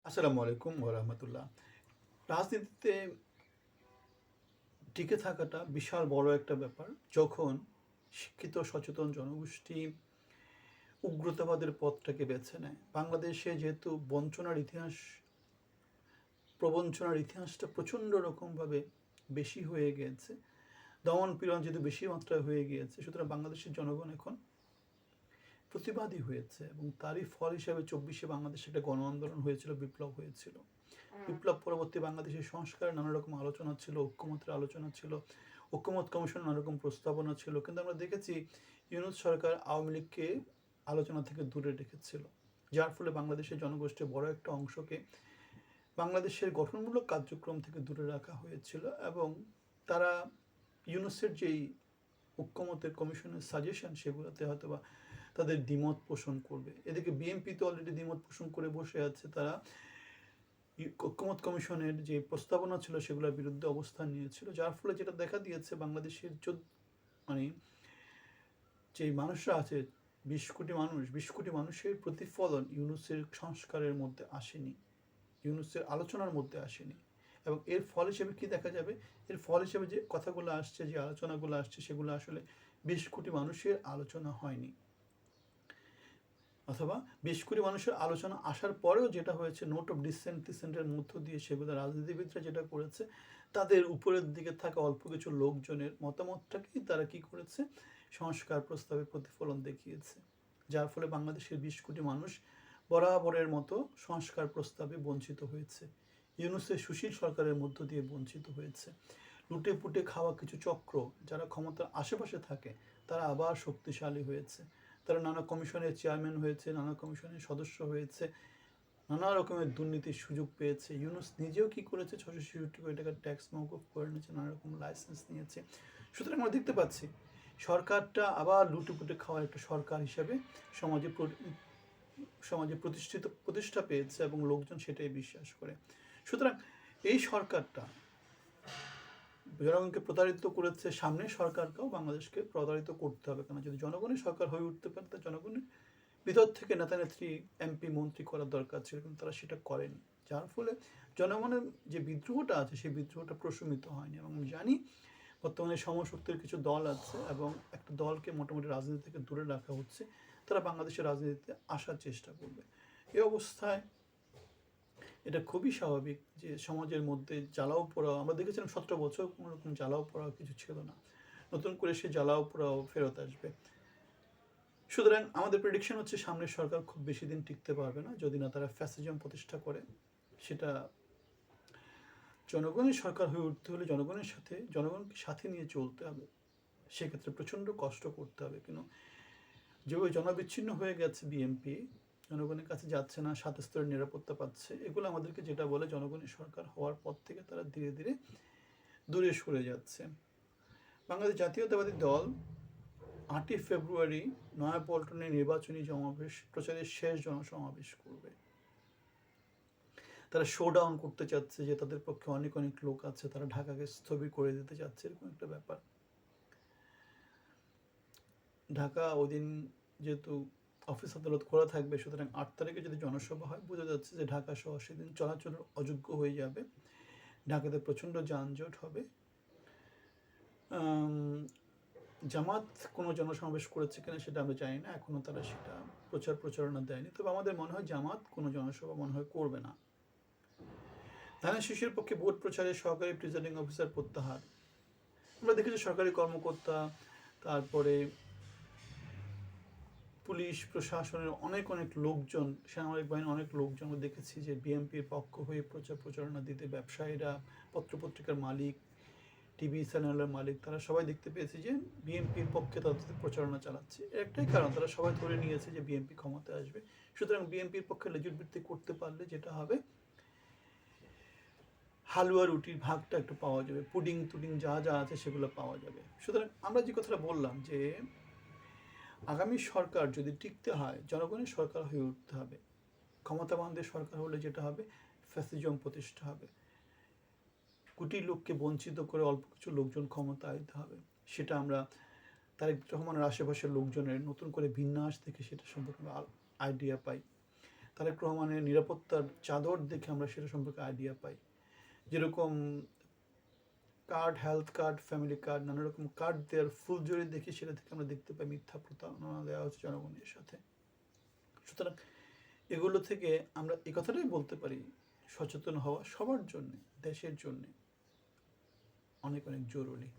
আসসালামু আলাইকুম ওয়া রাহমাতুল্লাহ। রাজনীতিতে টিকে থাকাটা বিশাল বড় একটা ব্যাপার। যখন শিক্ষিত সচেতন জনগোষ্ঠী উগ্রতাবাদের পথটাকে বেছে নেয়। বাংলাদেশে যেহেতু প্রবঞ্চনার ইতিহাসটা প্রচণ্ড রকমভাবে বেশি হয়ে গিয়েছে, দমন-পীড়ন যেহেতু বেশি মাত্রায় হয়ে গিয়েছে, সুতরাং বাংলাদেশের জনগণ এখন প্রতিবাদী হয়েছে এবং তারই ফল হিসেবে ২৪শে বাংলাদেশে একটা গণ আন্দোলন হয়েছিল, বিপ্লব হয়েছিল। বিপ্লব পরবর্তী বাংলাদেশের সংস্কারের নানা রকম আলোচনা ছিল, ঐক্যমত্যের আলোচনা ছিল, ঐক্যমত কমিশনের নানা রকম প্রস্তাবনা ছিল, কিন্তু আমরা দেখেছি ইউনূস সরকার আওয়ামী লীগকে আলোচনা থেকে দূরে রেখেছিল, যার ফলে বাংলাদেশের জনগোষ্ঠীর বড় একটা অংশকে বাংলাদেশের গঠনমূলক কার্যক্রম থেকে দূরে রাখা হয়েছিল এবং তারা ইউনূসের যেই ঐক্যমতের কমিশনের সাজেশন সেগুলোতে হয়তো বা তাদের দ্বিমত পোষণ করবে। এদিকে বিএনপি তো অলরেডি দ্বিমত পোষণ করে বসে আছে, তারা ঐক্যমত কমিশনের যে প্রস্তাবনা ছিল সেগুলোর বিরুদ্ধে অবস্থান নিয়েছিল, যার ফলে যেটা দেখা দিয়েছে বাংলাদেশের মানে যে মানুষরা আছে ২০ কোটি মানুষের প্রতিফলন ইউনূসের সংস্কারের মধ্যে আসেনি, ইউনূসের আলোচনার মধ্যে আসেনি। এবং এর ফল হিসেবে কি দেখা যাবে? এর ফল হিসেবে যে কথাগুলো আসছে, যে আলোচনাগুলো আসছে, সেগুলো আসলে ২০ কোটি মানুষের আলোচনা হয়নি, অথবা ২০ কোটি মানুষের আলোচনা আসার পরেও যেটা হয়েছে নোট অফ ডিসেন্টের মধ্য দিয়ে সেগুলো রাজনীতিবিদরা যেটা করেছে, তাদের উপরের দিকে থাকা অল্প কিছু লোকজনের মতামতটাকেই তারা কি করেছে, সংস্কার প্রস্তাবে প্রতিফলন দেখিয়েছে, যার ফলে বাংলাদেশের ২০ কোটি মানুষ বরাবরের মতো সংস্কার প্রস্তাবে বঞ্চিত হয়েছে, ইউনূসের সুশীল সরকারের মধ্য দিয়ে বঞ্চিত হয়েছে। লুটে পুটে খাওয়া কিছু চক্র যারা ক্ষমতার আশেপাশে থাকে তারা আবার শক্তিশালী হয়েছে, তারা নানা কমিশনের চেয়ারম্যান হয়েছে, নানা কমিশনের সদস্য হয়েছে, নানা রকমের দুর্নীতির সুযোগ পেয়েছে। ইউনূস নিজেও কি করেছে, ৬৬৬ কোটি টাকার ট্যাক্স মওকুফ করে নিয়েছে, নানা রকম লাইসেন্স নিয়েছে। সুতরাং আমরা দেখতে পাচ্ছি সরকারটা আবার লুটেপুটে খাওয়ার একটা সরকার হিসাবে সমাজে সমাজে প্রতিষ্ঠা পেয়েছে এবং লোকজন সেটাই বিশ্বাস করে। সুতরাং এই সরকারটা জনগণকে প্রতারিত করেছে, সামনের সরকারকেও বাংলাদেশকে প্রতারিত করতে হবে, কারণ যদি জনগণের সরকার হয়ে উঠতে পারে তা জনগণের ভিতর থেকে নেতা নেত্রী এমপি মন্ত্রী করার দরকার ছিল, কিন্তু তারা সেটা করেনি, যার ফলে জনগণের যে বিদ্রোহটা আছে সেই বিদ্রোহটা প্রশমিত হয়নি। এবং আমি জানি বর্তমানে সমশক্তির কিছু দল আছে এবং একটা দলকে মোটামুটি রাজনীতি থেকে দূরে রাখা হচ্ছে, তারা বাংলাদেশের রাজনীতিতে আসার চেষ্টা করবে। এই অবস্থায় এটা খুবই স্বাভাবিক যে সমাজের মধ্যে জ্বালাও পোড়াও, আমরা দেখেছিলাম ১৭ বছর কোনো রকম জ্বালাও পোড়াও কিছু ছিল না, নতুন করে সে জ্বালাও পোড়াও ফেরত আসবে। সুতরাং আমাদের প্রেডিকশন হচ্ছে সামনের সরকার খুব বেশি দিন টিকতে পারবে না, যদি না তারা ফ্যাসিজম প্রতিষ্ঠা করে। সেটা জনগণের সরকার হয়ে উঠতে হলে জনগণকে সাথে নিয়ে চলতে হবে, সেক্ষেত্রে প্রচণ্ড কষ্ট করতে হবে। কিন্তু যেভাবে জনবিচ্ছিন্ন হয়ে গেছে বিএনপি, জনগণের কাছে যাচ্ছে না, ৭ স্তরের নিরাপত্তা পাচ্ছে, এগুলো আমাদেরকে যেটা বলে জনগণের সরকার হওয়ার পর থেকে তারা ধীরে ধীরে দূরে সরে যাচ্ছে। বাংলাদেশ জাতীয়তাবাদী দল ৮ই ফেব্রুয়ারি নয়াপল্টনে নির্বাচনী প্রচারের শেষ জনসমাবেশ করবে। তারা শোডাউন করতে চাচ্ছে, যে তাদের পক্ষে অনেক অনেক লোক আছে, তারা ঢাকাকে স্থবির করে দিতে চাচ্ছে, এরকম একটা ব্যাপার। ঢাকা ওই দিন যেহেতু অফিস আদালত খোলা থাকবে, সুতরাং ৮ তারিখে যদি জনসভা হয়, বোঝা যাচ্ছে যে ঢাকা শহর সেদিন চলাচলের অযোগ্য হয়ে যাবে, ঢাকাতে প্রচণ্ড যানজট হবে। জামাত কোনো জনসমাবেশ করেছে কিনা সেটা আমরা জানি না, এখনও তারা সেটা প্রচারণা দেয়নি, তবে আমাদের মনে হয় জামাত কোনো জনসভা মনে হয় করবে না। ধানের শীষের পক্ষে ভোট প্রচারে সহকারী প্রিজাইডিং অফিসার প্রত্যাহার। আমরা দেখেছি সরকারি কর্মকর্তা, তারপরে পুলিশ প্রশাসনের অনেক অনেক লোকজন, সামরিক বাহিনীর অনেক লোকজন আমরা দেখেছি যে বিএনপির পক্ষ হয়ে প্রচারণা দিতে, ব্যবসায়ীরা, পত্রপত্রিকার মালিক, টিভি চ্যানেলের মালিক, তারা সবাই দেখতে পেয়েছে যে বিএনপির পক্ষে তাদের প্রচারণা চালাচ্ছে। এর একটাই কারণ, তারা সবাই ধরে নিয়েছে যে বিএনপি ক্ষমতায় আসবে। সুতরাং বিএনপির পক্ষে লেজুর বৃত্তি করতে পারলে যেটা হবে, হালুয়া রুটির ভাগটা একটু পাওয়া যাবে, পুডিং টুডিং যা যা আছে সেগুলো পাওয়া যাবে। সুতরাং আমরা যে কথাটা বললাম যে আগামী সরকার যদি টিকতে হয়, জনগণের সরকার হয়ে উঠতে হবে। ক্ষমতাবানদের সরকার হলে যেটা হবে, ফ্যাসিজম প্রতিষ্ঠা হবে, কোটি লোককে বঞ্চিত করে অল্প কিছু লোকজন ক্ষমতায় আনতে হবে। সেটা আমরা তারেক রহমানের আশেপাশের লোকজনের নতুন করে বিন্যাস থেকে সেটা সম্পর্কে আইডিয়া পাই। তারেক রহমানের নিরাপত্তার চাদর দেখে আমরা সেটা সম্পর্কে আইডিয়া পাই। যেরকম card, health card, family card, নানা রকম কার্ড দেওয়ার ফুলঝুরি দেখি, সেটা থেকে আমরা দেখতে পাই মিথ্যা প্রতারণা দেওয়া হচ্ছে জনগণের সাথে। সুতরাং এগুলো থেকে আমরা এই কথাটাই বলতে পারি, সচেতন হওয়া সবার জন্য, দেশের জন্য অনেক অনেক জরুরি।